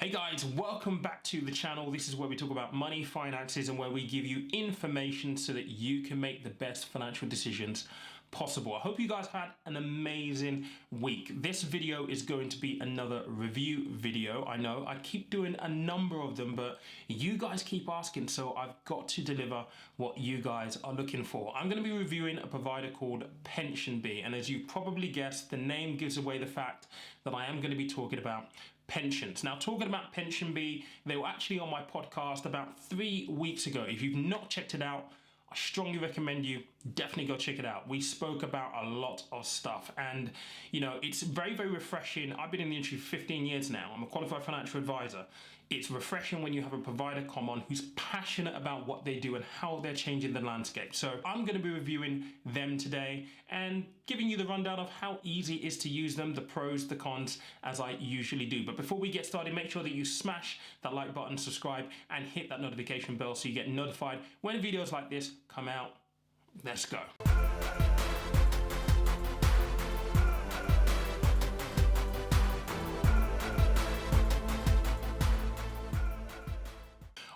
Hey guys, welcome back to the channel. This is where we talk about money, finances, and where we give you information so that you can make the best financial decisions possible. I hope you guys had an amazing week. This video is going to be another review video. I know I keep doing a number of them, but you guys keep asking, so I've got to deliver what you guys are looking for. I'm going to be reviewing a provider called PensionBee, and as you probably guessed, the name gives away the fact that I am going to be talking about pensions. Now, talking about PensionBee, they were actually on my podcast about 3 weeks ago. If you've not checked it out, I strongly recommend you definitely go check it out. We spoke about a lot of stuff, and you know, it's very, very refreshing. I've been in the industry for 15 years now. I'm a qualified financial advisor. It's refreshing when you have a provider come on who's passionate about what they do and how they're changing the landscape. So I'm going to be reviewing them today and giving you the rundown of how easy it is to use them, the pros, the cons, as I usually do. But before we get started, make sure that you smash that like button, subscribe, and hit that notification bell so you get notified when videos like this come out. Let's go.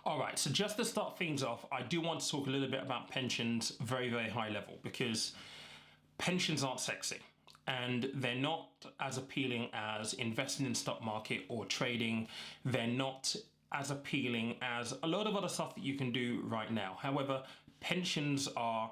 All right, so just to start things off, I do want to talk a little bit about pensions very, very high level, because pensions aren't sexy and they're not as appealing as investing in stock market or trading. They're not as appealing as a lot of other stuff that you can do right now. However, pensions are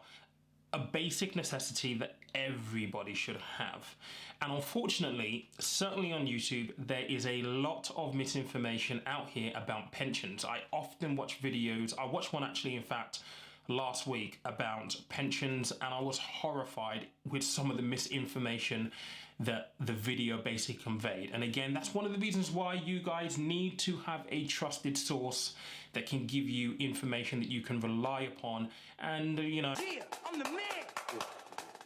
a basic necessity that everybody should have. And unfortunately, certainly on YouTube, there is a lot of misinformation out here about pensions. I often watch videos. I watched one actually, in fact, last week about pensions, and I was horrified with some of the misinformation that the video basically conveyed. And again, that's one of the reasons why you guys need to have a trusted source that can give you information that you can rely upon. And you know, yeah, I'm the man.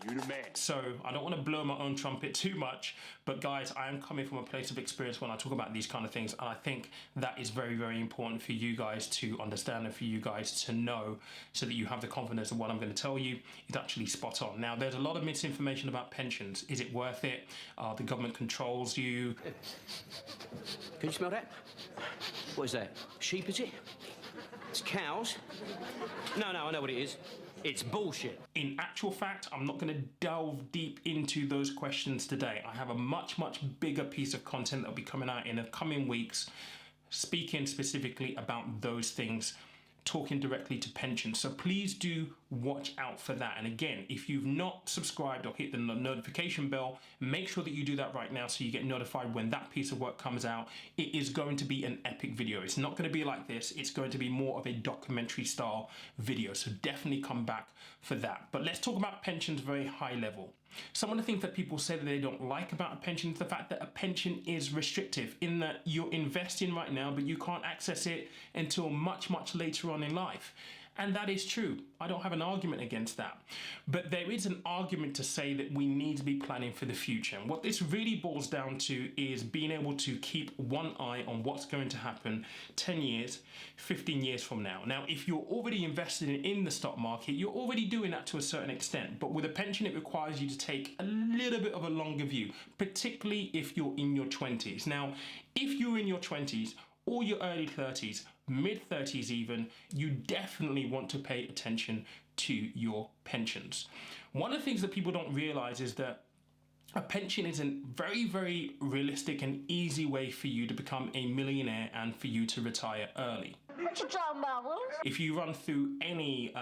You the man. So I don't want to blow my own trumpet too much, but guys, I am coming from a place of experience when I talk about these kind of things, and I think that is very, very important for you guys to understand and for you guys to know, so that you have the confidence that what I'm going to tell you is actually spot on. Now, there's a lot of misinformation about pensions. Is it worth it? The government controls you. Can you smell that? What is that? Sheep, is it? It's cows? No, I know what it is. It's bullshit. In actual fact, I'm not going to delve deep into those questions today. I have a much, much bigger piece of content that will be coming out in the coming weeks, speaking specifically about those things, talking directly to pensions. So please do watch out for that. And again, if you've not subscribed or hit the notification bell, make sure that you do that right now so you get notified when that piece of work comes out. It is going to be an epic video. It's not going to be like this. It's going to be more of a documentary style video. So definitely come back for that. But let's talk about pensions very high level. Some of the things that people say that they don't like about a pension is the fact that a pension is restrictive, in that you're investing right now, but you can't access it until much, much later on in life. And that is true. I don't have an argument against that. But there is an argument to say that we need to be planning for the future. And what this really boils down to is being able to keep one eye on what's going to happen 10 years, 15 years from now. Now, if you're already invested in the stock market, you're already doing that to a certain extent. But with a pension, it requires you to take a little bit of a longer view, particularly if you're in your 20s. Now, if you're in your 20s, or your early 30s, mid 30s even, you definitely want to pay attention to your pensions. One of the things that people don't realize is that a pension is a very, very realistic and easy way for you to become a millionaire and for you to retire early. What you talking about, Willis? If you run through any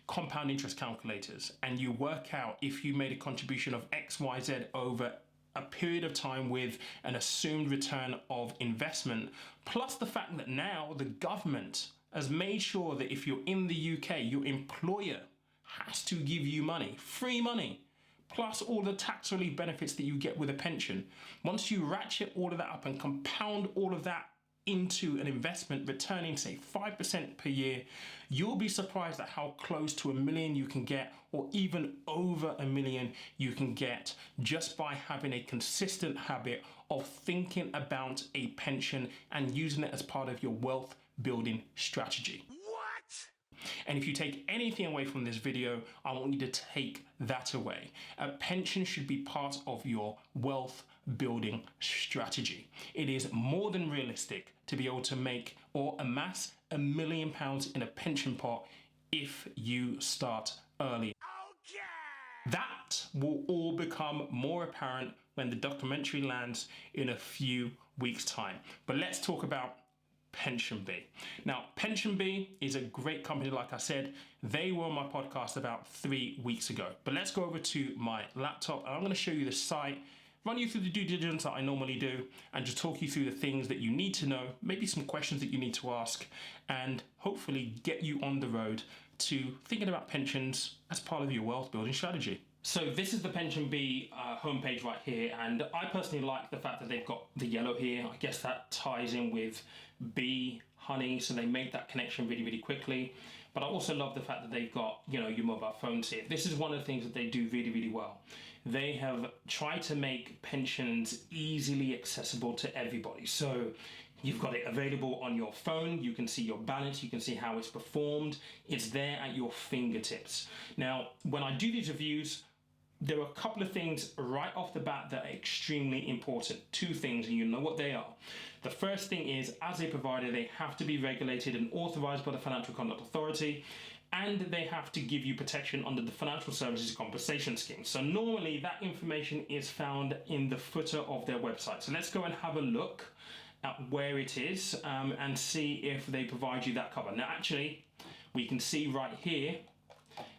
compound interest calculators and you work out if you made a contribution of X, Y, Z over a period of time with an assumed return of investment, plus the fact that now the government has made sure that if you're in the UK, your employer has to give you money, free money, plus all the tax relief benefits that you get with a pension. Once you ratchet all of that up and compound all of that into an investment returning, say, 5% per year, you'll be surprised at how close to $1 million you can get, or even over $1 million you can get, just by having a consistent habit of thinking about a pension and using it as part of your wealth building strategy. What? And if you take anything away from this video, I want you to take that away. A pension should be part of your wealth building strategy. It is more than realistic to be able to make or amass £1 million in a pension pot if you start early. That will all become more apparent when the documentary lands in a few weeks' time. But let's talk about PensionBee. Now, PensionBee is a great company, like I said. They were on my podcast about 3 weeks ago. But let's go over to my laptop and I'm going to show you the site, run you through the due diligence that I normally do, and just talk you through the things that you need to know, maybe some questions that you need to ask, and hopefully get you on the road to thinking about pensions as part of your wealth building strategy. So this is the PensionBee homepage right here, and I personally like the fact that they've got the yellow here. I guess that ties in with bee, honey, so they make that connection really, really quickly. But I also love the fact that they've got, you know, your mobile phones here. This is one of the things that they do really, really well. They have tried to make pensions easily accessible to everybody. So you've got it available on your phone. You can see your balance. You can see how it's performed. It's there at your fingertips. Now, when I do these reviews, there are a couple of things right off the bat that are extremely important. Two things, and you know what they are. The first thing is, as a provider, they have to be regulated and authorized by the Financial Conduct Authority, and they have to give you protection under the Financial Services Compensation Scheme. So normally that information is found in the footer of their website. So let's go and have a look at where it is and see if they provide you that cover. Now, actually, we can see right here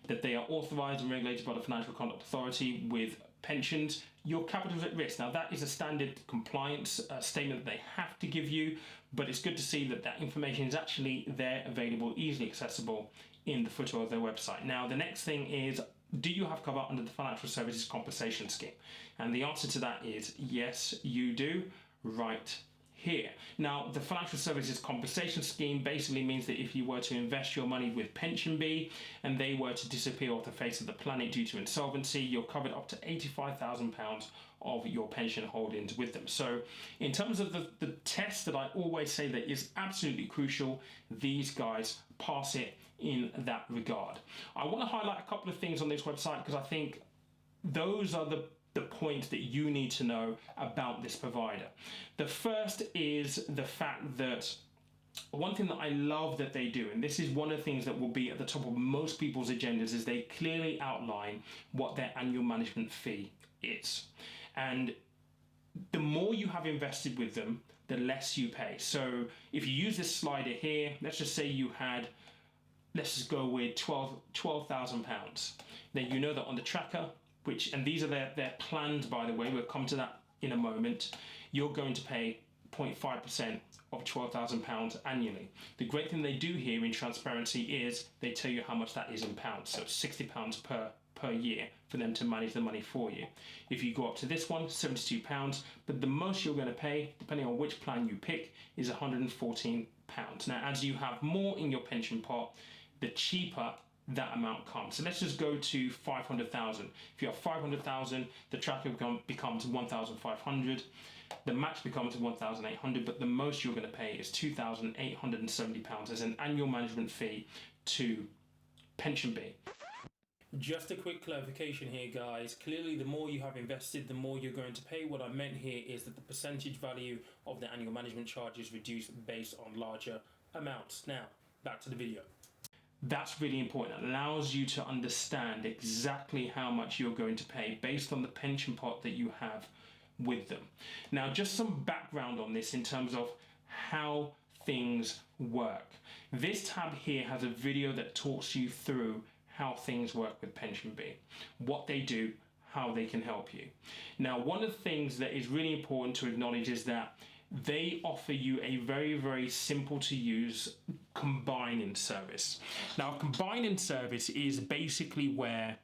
that they are authorized and regulated by the Financial Conduct Authority with pensions. Your capital is at risk. Now, that is a standard compliance statement that they have to give you, but it's good to see that that information is actually there, available, easily accessible in the footer of their website. Now, the next thing is, do you have cover under the Financial Services Compensation Scheme? And the answer to that is yes, you do, right here. Now, the Financial Services Compensation Scheme basically means that if you were to invest your money with PensionBee and they were to disappear off the face of the planet due to insolvency, you're covered up to £85,000 of your pension holdings with them. So in terms of the test that I always say that is absolutely crucial, these guys pass it in that regard. I want to highlight a couple of things on this website because I think those are the points that you need to know about this provider. The first is the fact that one thing that I love that they do, and this is one of the things that will be at the top of most people's agendas, is they clearly outline what their annual management fee is. And the more you have invested with them, the less you pay. So if you use this slider here, let's just say you had, let's just go with £12,000. Then you know that on the tracker, and these are their planned, by the way, we'll come to that in a moment, you're going to pay 0.5% of £12,000 annually. The great thing they do here in transparency is they tell you how much that is in pounds. So £60 per year for them to manage the money for you. If you go up to this one, £72, but the most you're going to pay, depending on which plan you pick, is £114. Now, as you have more in your pension pot, the cheaper that amount comes. So let's just go to 500,000. If you have 500,000, the tracker becomes 1,500. The match becomes 1,800, but the most you're going to pay is £2,870 as an annual management fee to PensionBee. Just a quick clarification here, guys. Clearly, the more you have invested, the more you're going to pay. What I meant here is that the percentage value of the annual management charge is reduced based on larger amounts. Now, back to the video. That's really important. It allows you to understand exactly how much you're going to pay based on the pension pot that you have with them. Now, just some background on this in terms of how things work. This tab here has a video that talks you through how things work with PensionBee, what they do, how they can help you. Now, one of the things that is really important to acknowledge is that they offer you a very, very simple to use combining service. Now, combining service is basically where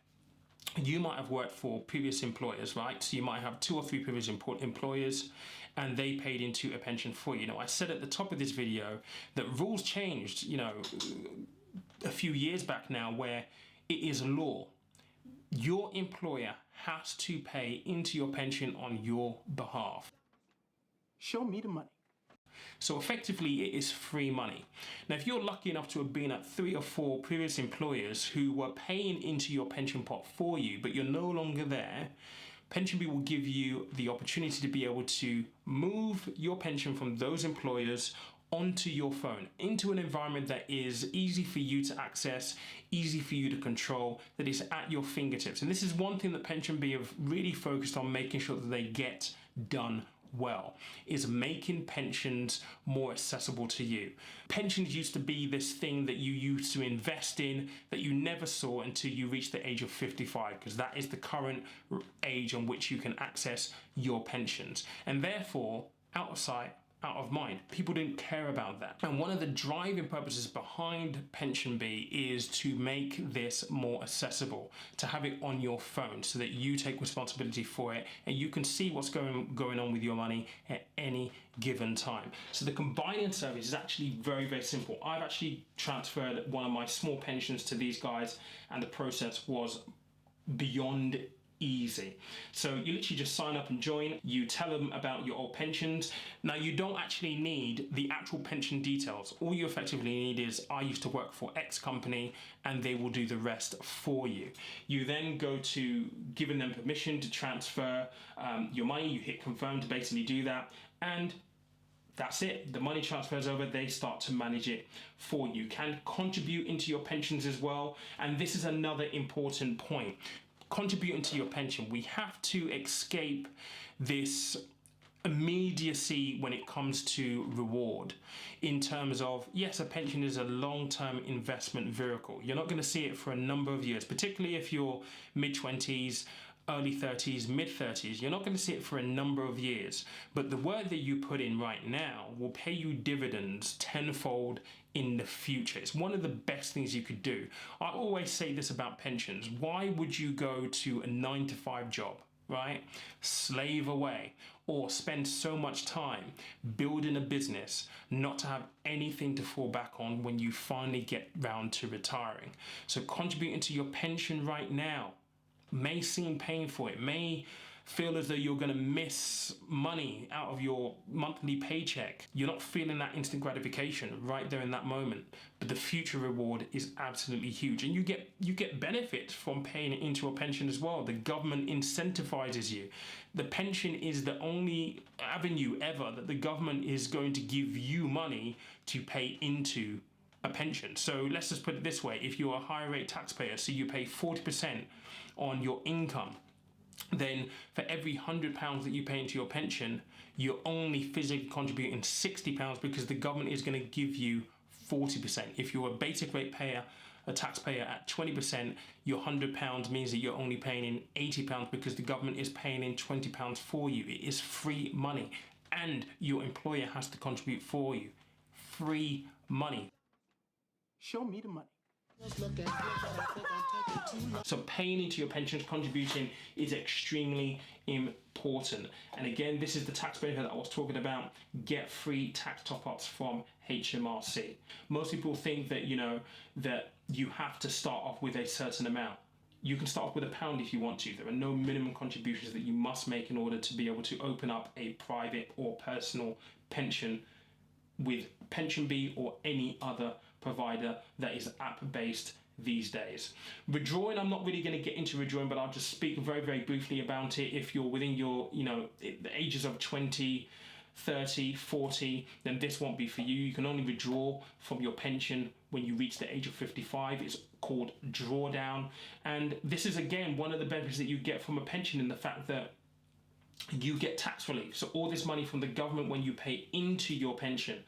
you might have worked for previous employers, right? So you might have 2 or 3 previous employers and they paid into a pension for you. Now, I said at the top of this video that rules changed, a few years back now, where it is law. Your employer has to pay into your pension on your behalf. Show me the money. So effectively, it is free money. Now, if you're lucky enough to have been at 3 or 4 previous employers who were paying into your pension pot for you, but you're no longer there, PensionBee will give you the opportunity to be able to move your pension from those employers onto your phone, into an environment that is easy for you to access, easy for you to control, that is at your fingertips. And this is one thing that PensionBee have really focused on making sure that they get done well, is making pensions more accessible to you. Pensions used to be this thing that you used to invest in that you never saw until you reached the age of 55, because that is the current age on which you can access your pensions. And therefore, out of sight, out of mind. People didn't care about that. And one of the driving purposes behind PensionBee is to make this more accessible, to have it on your phone so that you take responsibility for it and you can see what's going on with your money at any given time. So the combining service is actually very, very simple. I've actually transferred one of my small pensions to these guys, and the process was beyond easy. So you literally just sign up and join. You tell them about your old pensions. Now, you don't actually need the actual pension details. All you effectively need is, I used to work for X company, and they will do the rest for you. You then go to giving them permission to transfer your money. You hit confirm to basically do that, and that's it. The money transfers over, they start to manage it for you. You can contribute into your pensions as well, and this is another important point. Contributing to your pension, we have to escape this immediacy when it comes to reward, in terms of, yes, a pension is a long-term investment vehicle. You're not going to see it for a number of years, particularly if you're mid-20s, early 30s, mid-30s. You're not going to see it for a number of years, but the work that you put in right now will pay you dividends tenfold in the future. It's one of the best things you could do. I always say this about pensions. Why would you go to a 9-to-5 job, right? Slave away, or spend so much time building a business not to have anything to fall back on when you finally get round to retiring? So contributing to your pension right now may seem painful. It may feel as though you're going to miss money out of your monthly paycheck. You're not feeling that instant gratification right there in that moment, but the future reward is absolutely huge, and you get benefit from paying into a pension as well. The government incentivizes you. The pension is the only avenue ever that the government is going to give you money to pay into a pension. So let's just put it this way: if you're a high rate taxpayer, so you pay 40% on your income, then for every £100 that you pay into your pension, you're only physically contributing £60, because the government is going to give you 40%. If you're a basic rate payer, a taxpayer at 20%, your £100 means that you're only paying in £80, because the government is paying in £20 for you. It is free money, and your employer has to contribute for you. Free money. Show me the money. So paying into your pensions, contributing, is extremely important. And again, this is the tax benefit that I was talking about. Get free tax top-ups from HMRC. Most people think that, that you have to start off with a certain amount. You can start off with £1 if you want to. There are no minimum contributions that you must make in order to be able to open up a private or personal pension with PensionBee or any other provider that is app-based these days. Withdrawing, I'm not really going to get into withdrawing, but I'll just speak very, very briefly about it. If you're within your, the ages of 20, 30, 40, then this won't be for you. You can only withdraw from your pension when you reach the age of 55. It's called Drawdown. And this is, again, one of the benefits that you get from a pension, in the fact that you get tax relief. So all this money from the government when you pay into your pension.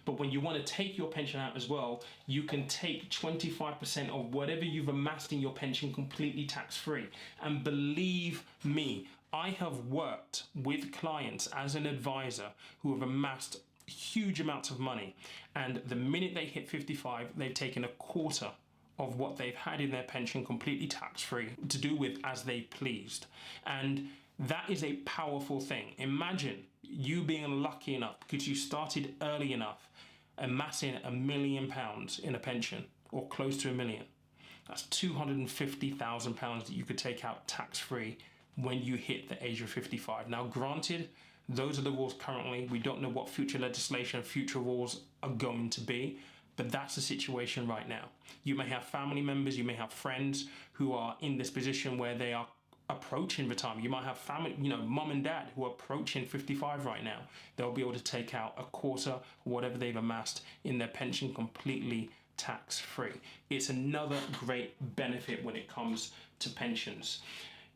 But when you want to take your pension out as well, you can take 25% of whatever you've amassed in your pension completely tax-free. And believe me, I have worked with clients as an advisor who have amassed huge amounts of money. And the minute they hit 55, they've taken a quarter of what they've had in their pension completely tax-free to do with as they pleased. And that is a powerful thing. Imagine you being lucky enough, because you started early enough, amassing £1 million in a pension, or close to £1 million. That's £250,000 that you could take out tax-free when you hit the age of 55. Now, granted, those are the rules currently. We don't know what future legislation, future rules are going to be, but that's the situation right now. You may have family members, you may have friends who are in this position where they are approaching retirement. You might have family, mum and dad who are approaching 55 right now. They'll be able to take out a quarter, whatever they've amassed in their pension, completely tax-free. It's another great benefit when it comes to pensions.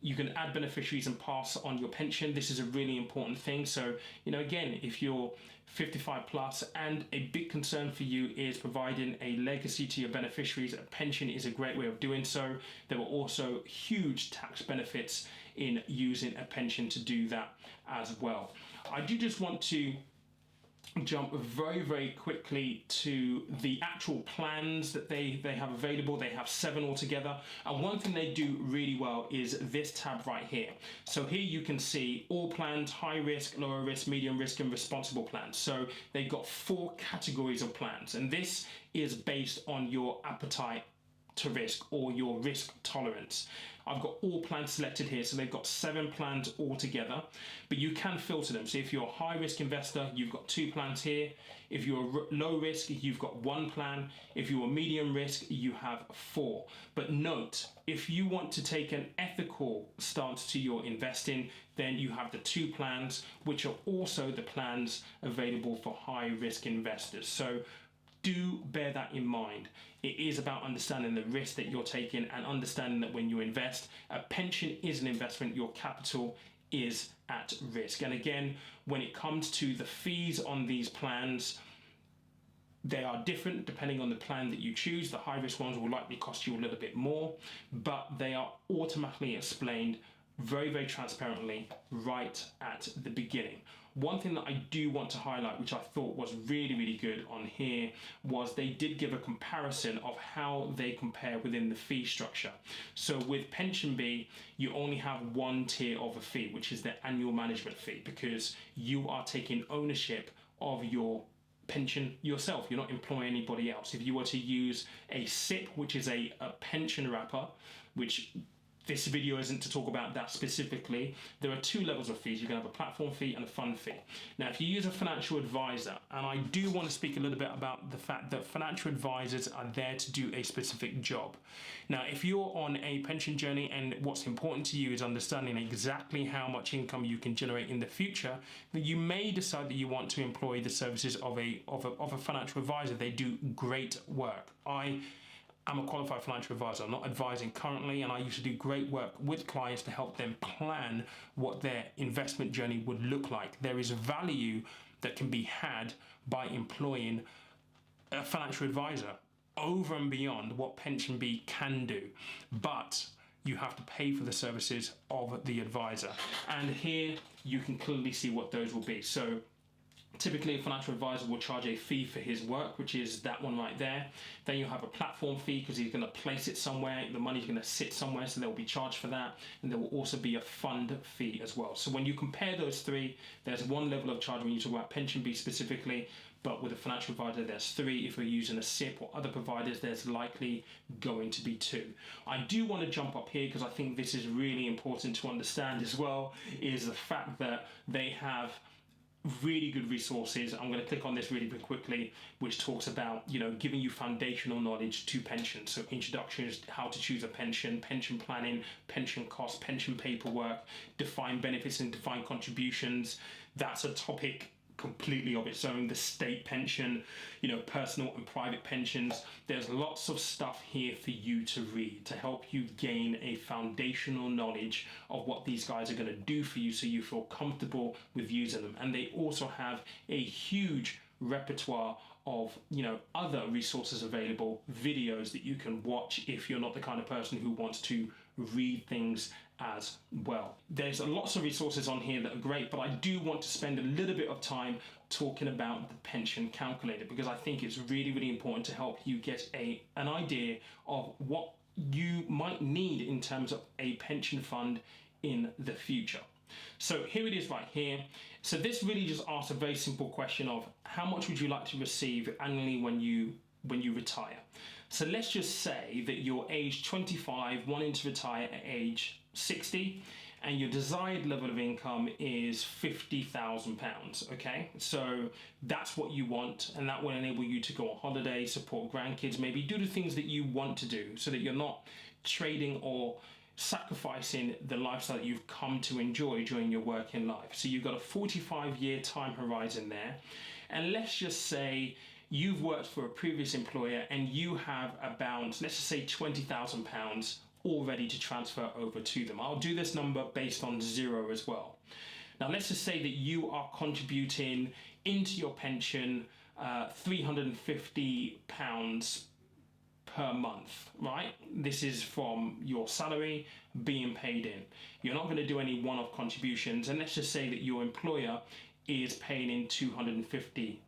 You can add beneficiaries and pass on your pension. This is a really important thing. So, again, if you're 55 plus and a big concern for you is providing a legacy to your beneficiaries, a pension is a great way of doing so. There are also huge tax benefits in using a pension to do that as well. I do just want to jump very, very quickly to the actual plans that they have available. They have 7 altogether, and one thing they do really well is this tab right here. So here you can see all plans: high risk, lower risk, medium risk, and responsible plans. So they've got 4 categories of plans, and this is based on your appetite to risk or your risk tolerance. I've got all plans selected here, so they've got 7 plans altogether, but you can filter them. So if you're a high risk investor, you've got 2 plans here. If you're low risk, you've got 1 plan. If you're medium risk, you have 4. But note, if you want to take an ethical stance to your investing, then you have the 2 plans, which are also the plans available for high risk investors. So do bear that in mind. It is about understanding the risk that you're taking and understanding that when you invest, a pension is an investment, your capital is at risk. And again, when it comes to the fees on these plans, they are different depending on the plan that you choose. The high risk ones will likely cost you a little bit more, but they are automatically explained very, very transparently right at the beginning. One thing that I do want to highlight, which I thought was really, really good on here, was they did give a comparison of how they compare within the fee structure. So with PensionBee, you only have 1 tier of a fee, which is the annual management fee, because you are taking ownership of your pension yourself. You're not employing anybody else. If you were to use a SIP, which is a pension wrapper, which this video isn't to talk about that specifically, there are 2 levels of fees. You can have a platform fee and a fund fee. Now, if you use a financial advisor, and I do want to speak a little bit about the fact that financial advisors are there to do a specific job. Now, if you're on a pension journey and what's important to you is understanding exactly how much income you can generate in the future, then you may decide that you want to employ the services of a financial advisor. They do great work. I'm a qualified financial advisor. I'm not advising currently, and I used to do great work with clients to help them plan what their investment journey would look like. There is value that can be had by employing a financial advisor over and beyond what PensionBee can do, but you have to pay for the services of the advisor. And here you can clearly see what those will be. So typically, a financial advisor will charge a fee for his work, which is that one right there. Then you have a platform fee because he's going to place it somewhere. The money's going to sit somewhere, so they'll be charged for that. And there will also be a fund fee as well. So when you compare those 3, there's 1 level of charge when you talk about PensionBee specifically, but with a financial advisor, there's 3. If we're using a SIP or other providers, there's likely going to be 2. I do want to jump up here because I think this is really important to understand as well, is the fact that they have really good resources. I'm going to click on this really quickly, which talks about, giving you foundational knowledge to pensions. So introductions, how to choose a pension, pension planning, pension costs, pension paperwork, defined benefits and defined contributions. That's a topic completely of its own. The state pension, personal and private pensions. There's lots of stuff here for you to read to help you gain a foundational knowledge of what these guys are going to do for you so you feel comfortable with using them. And they also have a huge repertoire of other resources available, videos that you can watch if you're not the kind of person who wants to read things as well. There's lots of resources on here that are great, but I do want to spend a little bit of time talking about the pension calculator, because I think it's really, really important to help you get an idea of what you might need in terms of a pension fund in the future. So here it is right here. So this really just asks a very simple question of how much would you like to receive annually when you retire? So let's just say that you're age 25, wanting to retire at age 60, and your desired level of income is £50,000, okay? So that's what you want, and that will enable you to go on holiday, support grandkids, maybe do the things that you want to do so that you're not trading or sacrificing the lifestyle that you've come to enjoy during your working life. So you've got a 45-year time horizon there. And let's just say you've worked for a previous employer and you have about, let's just say £20,000 all ready to transfer over to them. I'll do this number based on zero as well. Now, let's just say that you are contributing into your pension £350 per month, right? This is from your salary being paid in. You're not going to do any one-off contributions, and let's just say that your employer is paying in £250.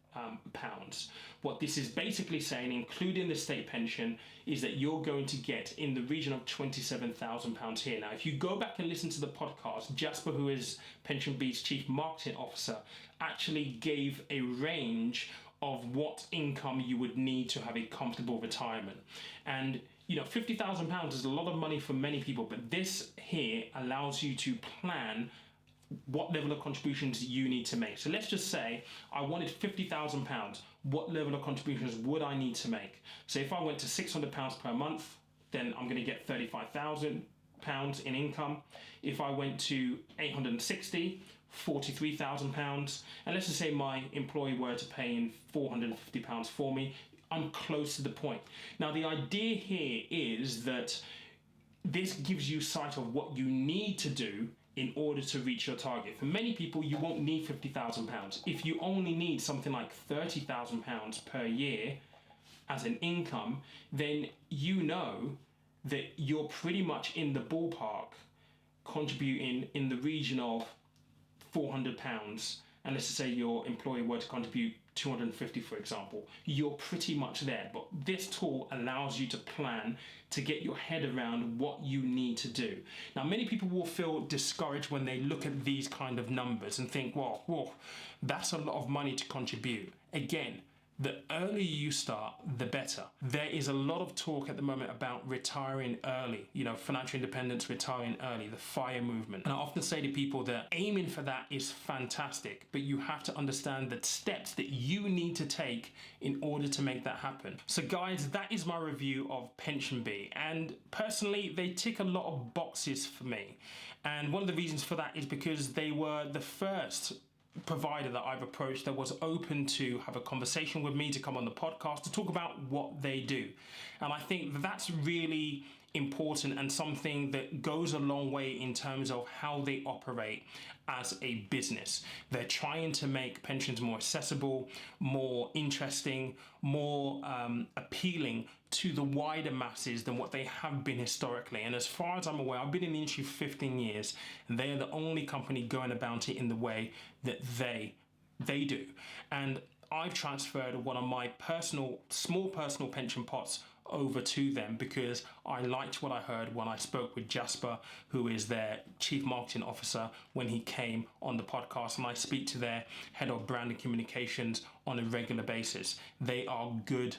What this is basically saying, including the state pension, is that you're going to get in the region of £27,000 here. Now, if you go back and listen to the podcast, Jasper, who is PensionBee's Chief Marketing Officer, actually gave a range of what income you would need to have a comfortable retirement. And you know, £50,000 is a lot of money for many people, but this here allows you to plan what level of contributions you need to make. So let's just say I wanted £50,000. What level of contributions would I need to make? So if I went to £600 per month, then I'm going to get £35,000 in income. If I went to 860, £43,000. And let's just say my employee were to pay in £450 for me, I'm close to the point. Now, the idea here is that this gives you sight of what you need to do in order to reach your target. For many people, you won't need £50,000. If you only need something like £30,000 per year as an income, then you know that you're pretty much in the ballpark contributing in the region of £400. And let's just say your employer were to contribute 250, for example, you're pretty much there. But this tool allows you to plan, to get your head around what you need to do. Now, many people will feel discouraged when they look at these kind of numbers and think, well, whoa, that's a lot of money to contribute. Again, the earlier you start, the better. There is a lot of talk at the moment about retiring early, you know, financial independence, retiring early, the FIRE movement. And I often say to people that aiming for that is fantastic, but you have to understand the steps that you need to take in order to make that happen. So guys, that is my review of PensionBee. And personally, they tick a lot of boxes for me. And one of the reasons for that is because they were the first provider that I've approached that was open to have a conversation with me, to come on the podcast to talk about what they do. And I think that's really important and something that goes a long way in terms of how they operate as a business. They're trying to make pensions more accessible, more interesting, more appealing to the wider masses than what they have been historically. And as far as I'm aware, I've been in the industry for 15 years, and they are the only company going about it in the way that they do. And I've transferred one of my small personal pension pots over to them because I liked what I heard when I spoke with Jasper, who is their Chief Marketing Officer, when he came on the podcast, and I speak to their Head of Brand and Communications on a regular basis. They are good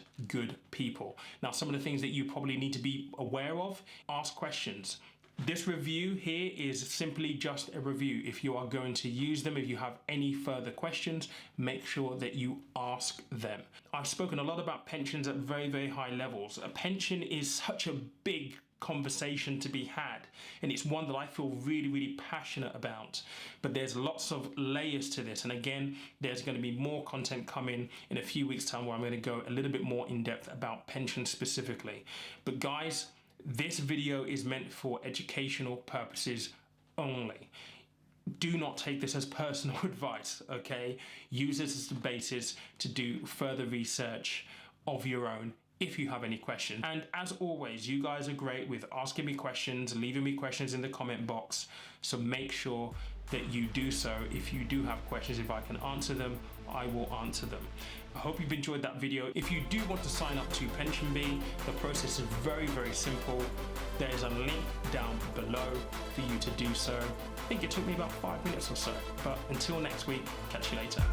people. Now, some of the things that you probably need to be aware of: ask questions. This review here is simply just a review. If you are going to use them, if you have any further questions, make sure that you ask them. I've spoken a lot about pensions at very high levels. A pension is such a big conversation to be had, and it's one that I feel really passionate about. But there's lots of layers to this, and again, there's going to be more content coming in a few weeks' time where I'm going to go a little bit more in depth about pensions specifically. But guys, this video is meant for educational purposes only. Do not take this as personal advice, okay? Use this as the basis to do further research of your own if you have any questions. And as always, you guys are great with asking me questions, leaving me questions in the comment box. So make sure that you do so. If you do have questions, if I can answer them, I will answer them. I hope you've enjoyed that video. If you do want to sign up to PensionBee, the process is very simple. There's a link down below for you to do so. I think it took me about 5 minutes or so. But until next week, catch you later.